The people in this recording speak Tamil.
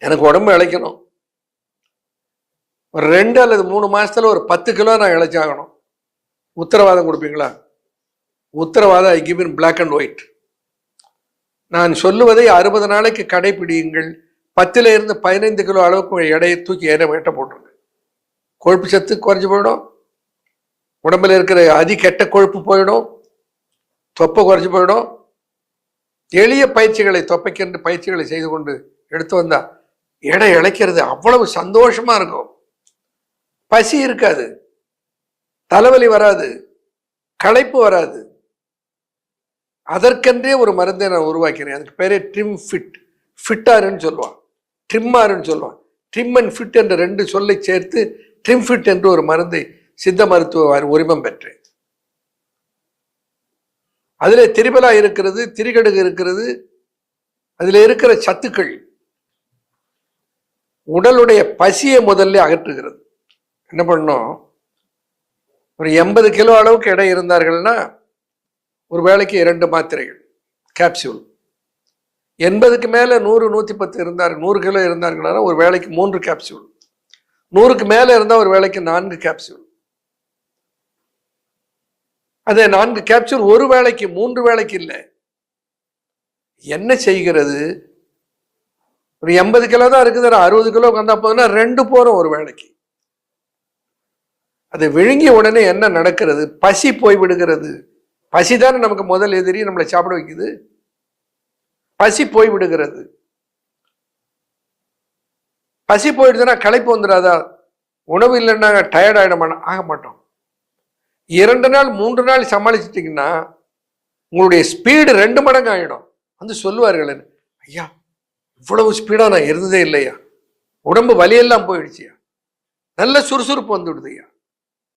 எனக்கு உடம்பு இழைக்கணும். ஒரு 2 அல்லது 3 மாசத்துல ஒரு 10 கிலோ நான் இழைச்சாகணும். உத்தரவாதம் கொடுப்பீங்களா? உத்தரவாதம் I give in black and white. நான் சொல்லுவதை 60 நாளைக்கு கடைபிடியுங்கள். 10 இருந்து 15 கிலோ அளவுக்கு எடையை தூக்கி வேட்ட போட்டுருங்க. கொழுப்பு சத்து குறைஞ்சு போயிடும், உடம்புல இருக்கிற கெட்ட கொழுப்பு போயிடும், தொப்பை குறைஞ்சு போயிடும். எளிய பயிற்சிகளை, தொப்பைக்கென்று பயிற்சிகளை செய்து கொண்டு எடுத்து வந்தா எடை இழைக்கிறது அவ்வளவு சந்தோஷமா இருக்கும். பசி இருக்காது, தலைவலி வராது, களைப்பு வராது. அதற்கென்றே ஒரு மருந்தை நான் உருவாக்கிறேன். அதுக்கு பேரே ட்ரிம் ஃபிட். ஃபிட்டாருன்னு சொல்லுவான், ட்ரிம்மாருன்னு சொல்லுவான். ட்ரிம் அண்ட் ஃபிட் என்ற 2 சொல்லை சேர்த்து ட்ரிம் ஃபிட் என்று ஒரு மருந்தை சித்த மருத்துவ உரிமம் பெற்றேன். அதிலே திரிபலா இருக்கிறது, திரிகடுகு இருக்கிறது. அதில் இருக்கிற சத்துக்கள் உடலுடைய பசியை முதல்ல அகற்றுகிறது. என்ன பண்ணோம், ஒரு 80 கிலோ அளவுக்கு எடை இருந்தார்கள்னா ஒரு வேளைக்கு 2 மாத்திரைகள் கேப்சூல். 80க்கு மேலே 100, 110 இருந்தார்கள், 100 கிலோ இருந்தார்கள்னா ஒரு வேளைக்கு 3 கேப்சூல். 100க்கு மேலே இருந்தால் ஒரு வேளைக்கு 4 கேப்சூல். அதே 4 கேப்சூல் ஒரு வேளைக்கு, 3 வேளைக்கு இல்லை. என்ன செய்கிறது, ஒரு 80 கிலோ தான் இருக்குது, 60 கிலோ வந்தா போதுன்னா 2 போறோம் ஒரு வேளைக்கு. அதை விழுங்கிய உடனே என்ன நடக்கிறது, பசி போய் விடுகிறது. பசி தானே நமக்கு முதல் எதிரி, நம்மளை சாப்பிட வைக்குது. பசி போய் விடுகிறது. பசி போயிடுதுன்னா களைப்பு வந்துடாதா? உணவு இல்லைன்னா டயர்ட் ஆக மாட்டோம். 2 நாள் 3 நாள் சமாளிச்சிட்டிங்கன்னா உங்களுடைய ஸ்பீடு 2 மடங்கு ஆகிடும். வந்து சொல்லுவார்கள், ஐயா இவ்வளவு ஸ்பீடாக நான் இருந்ததே இல்லையா, உடம்பு வலியெல்லாம் போயிடுச்சியா, நல்ல சுறுசுறுப்பு வந்து விடுதுயா.